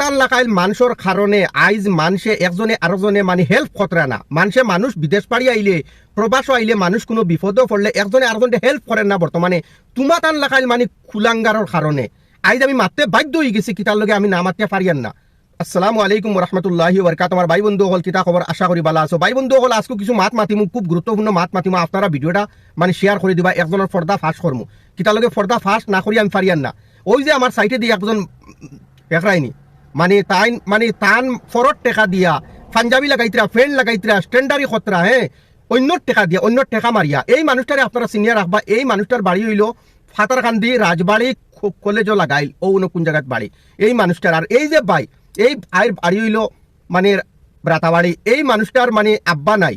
তুমাতান লাগাইল মানুষের কারণে আইজ মানুষে একজনে আরেকজনে মানে হেল্প কতরা না মানুষ বিদেশ পাড়ি আইলে প্রবাস আইলে মানুষ কোনো বিপদও পড়লে একজনে আরেকজনে হেল্প করেন না বর্তমানে তুমাতান লাগাইল মানে কুলাঙ্গারের কারণে আইজ আমি মারতে বাধ্য হয়ে গেছি কিতার লগে আমি না মারতে পারিয়ান না। আসসালামু আলাইকুম রহমতুল্লাহি ওয়াবারাকাতুহু। আমার ভাই বন্ধু হল কিতা খবর, আশা করি ভালো আছো। ভাই বন্ধু হল আজকে কিছু মাত মাতিমু, খুব গুরুত্বপূর্ণ মাত মাতিমু, আপনারা ভিডিওটা মানে শেয়ার করে দিবা। একজনের পর্দা ফাঁস করমু, কিতার লগে পর্দা ফাঁস না করি আমি পারিয়ান না। ওই যে আমার সাইটে দিয়ে একজন একরাইনি মানে তান ফরট টেকা দিয়া পাঞ্জাবি লাগাইতরা, ফ্রেন্ড লাগাইতরা, স্ট্যান্ডারি খতরা, হ্যাঁ অন্য টেকা দিয়া, অন্য টেকা মারিয়া। এই মানুষটারে আপনারা সিনিয়র রাখবা। এই মানুষটার বাড়ি হইল ফাতারকান্দি রাজবাড়ি কলেজও লাগাইল ও কোন জায়গাত বাড়ি এই মানুষটার। আর এই যে ভাই এই আয়ের বাড়ি হইল মানে রাতাবাড়ি। এই মানুষটার মানে আব্বা নাই,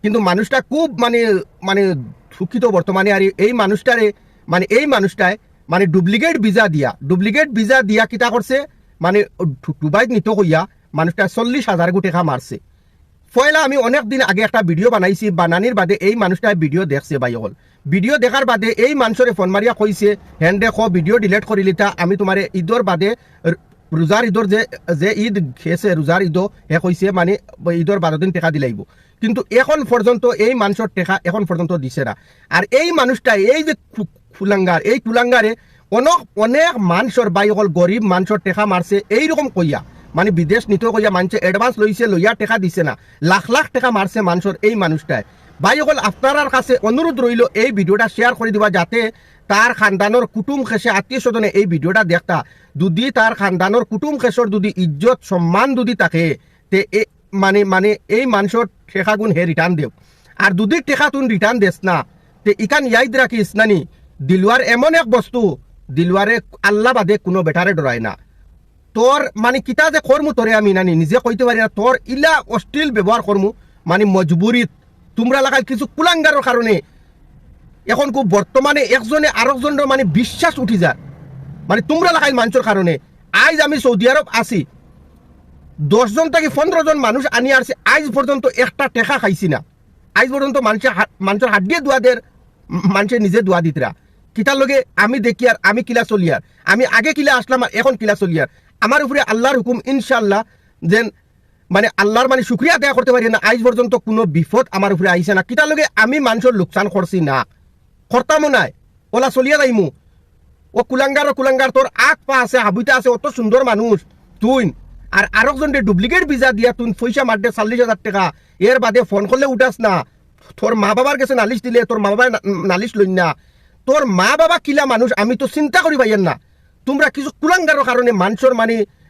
কিন্তু মানুষটা খুব মানে দুঃখিত বর্তমানে। আর এই মানুষটারে মানে এই মানুষটায় মানে ডুপ্লিকেট ভিসা দিয়া কিতা করছে মানে দুবাইত নিত কইয়া মানুষটা 40,000 টাকা মারছে। পয়লা আমি অনেক দিন আগে একটা ভিডিও বানাইছি, বানানির বাদে এই মানুষটা ভিডিও দেখছে ভাই হল। ভিডিও দেখার বাদে এই মানুষরে ফোন মারিয়া কইছে হ্যান্ড দেখো ভিডিও ডিলিট করি লিতা, আমি তোমার ঈদর বাদে রোজার ঈদর যে ঈদ খেয়েছে রোজার ঈদও হে কইছে মানে ঈদর 12 দিন টাকা দিলাইব, কিন্তু এখন পর্যন্ত এই মানুষের টাকা এখন পর্যন্ত দিছে না। আর এই মানুষটা এই যে কুলাঙ্গার, এই কুলাঙ্গারে অনেক মানুষের বাই হল গরিব মানুষের টাকা মারছে এইরকম কইয়া মানে বিদেশ নিতে কইয়া মানুষে অ্যাডভান্স লইছে, লইয়া টাকা দিছে না, লাখ লাখ টাকা মারছে মানুষের এই মানুষটায়। ভাই হল আপনার কাছে অনুরোধ রইল এই ভিডিওটা শেয়ার করে দিবা, যাতে তার খানদানোর কুটুম খেসে আত্মীয় স্বজনে এই ভিডিওটা দেখতা, যদি তার খানদানোর কুটুম খেসর যদি ইজ্জত সম্মান যদি থাকে তে মানে এই মানুষের টেকাগুণ হে রিটার্ন দেও। আর যদি টেকা তুন রিটার্ন দেস না তে ইকান ইয়াদ রাখিস নানি দিলওয়ার এমন এক বস্তু, দিলওয়ারে আল্লাহ বাদে কোনো বেটারে ডরায় না। তোর মানে কিতা যে করমু তোরে আমি নানি নিজে কইতে পারি না, তোর ইলা অশ্লীল ব্যবহার করমু মানে মজবুরিত তোমরা লাগাই কিছু কুলাঙ্গারের কারণে। এখন খুব বর্তমানে একজনে আরেকজনের মানে বিশ্বাস উঠি যায় মানে তোমরা লাগাই মানুষের কারণে। আজ আমি সৌদি আরব আছি, 10 জন থেকে 15 জন মানুষ আনি আসছে, আজ পর্যন্ত একটা টেকা খাইছি না। আজ পর্যন্ত মানুষের হাত দিয়ে দোয়াদের মানুষের নিজে দোয়া দিতরা কিতার লগে আমি দেখি। আর আমি কিলা চলিয়ার, আমি আগে কিলা আসলাম আর এখন কিলা চলিয়ার। আমার উপরে আল্লাহর হুকুম ইনশাল্লাহ যেন মানে আল্লাহর মানে শুক্রিয়া আদায় করতে পারি না। আজ পর্যন্ত কোনো বিপদ আমার উপরে আইসে না, কিতার লগে আমি মানুষের লোকসান করছি না, করতামও নাই, ওলা চলিয়া যাইমু। ও কুলাঙ্গার তোর আগ পা আছে, হাবুইটা আছে, অত সুন্দর মানুষ তুই। আর আরেকজন ডুপ্লিকেট ভিসা দিয়া তুই পয়সা মারতে 40,000 টাকা, এর বাদে ফোন করলে উঠাস না। তোর মা বাবার কাছে নালিশ দিলে তোর মা বাবা নালিশ লই না। তোর মা বাবা কিলা মানুষ আমি তো চিন্তা করি পাইয়েন না। তোমরা কিছু কুলাঙ্গারের কারণে মানুষের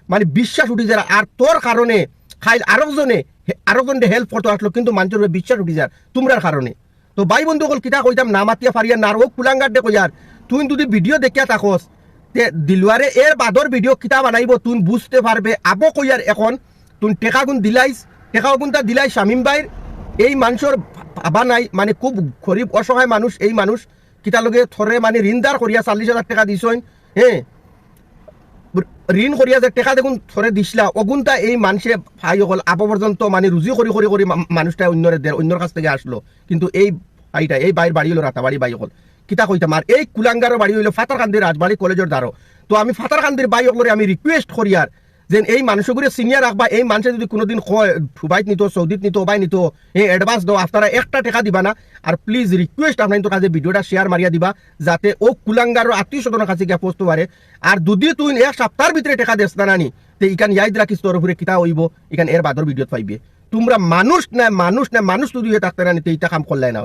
মানে বিশ্বাস উঠি যায়। আর তোর কারণে খাইল আরেকজনে হেল্প করতে আসলো, কিন্তু মানুষের বিশ্বাস উঠি যায় তোমরার কারণে। তো ভাই বন্ধু কল কিতা কইতাম না মাতিয়া পারিয়া না। আর ও কুলাঙ্গার দে কইয়ার তুই যদি ভিডিও দেখিয়া থাকস তে দিলওয়ারে এর বাদর ভিডিও কিতা বানাইব তুই বুঝতে পারবে। আবো কইয়ার এখন তুই টেকা গুণ দিলাইস, টেকা গুণটা দিলাই শামিম ভাইয়ের। এই মানুষের ভাবা নাই মানে খুব গরিব অসহায় মানুষ। এই মানুষ কিতা লগে থরে মানে ঋণদার করিয়া 40,000 টাকা দিছইন, হ্যাঁ ঋণ করিয়া যে টাকা দেখুন থরে দিসলা অগুনটা এই মানুষে ভাই হল আবো পর্যন্ত মানে রুজি করি মানুষটা অন্যর কাছ থেকে আসলো। কিন্তু এই ভাইটা এই বাইর বাড়ি হলো রাতাবাড়ি বাই হল কিতা কইতাম। আর এই কুলাঙ্গারের বাড়ি হইলো ফাতারকান্দির রাজবাড়ি কলেজের দ্বারো। তো আমি ফাতারকান্দির বাই হলরে আমি রিকোয়েস্ট করি আর যে এই মানুষগুলো সিনিয়র রাখবা। এই মানুষে যদি কোনোদিন কয় দুবাইত নিত, সৌদিত নিত, ওবাই নিত, এই অ্যাডভান্স দাও, আপনারা একটা টাকা দিবা না। আর প্লিজ রিকোয়েস্ট আপনার কাছে ভিডিওটা শেয়ার মারিয়া দিবা, যাতে ও কুলাঙ্গারের আত্মীয় স্বজনের কাছে গিয়ে পৌঁছতে পারে। আর যদি তুই এক সপ্তাহের ভিতরে টাকা দেস না নানি তো ইকান ইয়াদ রাখিস তোর উপরে কিতা হইব, ইকান এর বাদর ভিডিও পাইবে। তোমরা মানুষ যদি থাকতে না নিতে এইটা কাম করলাই না।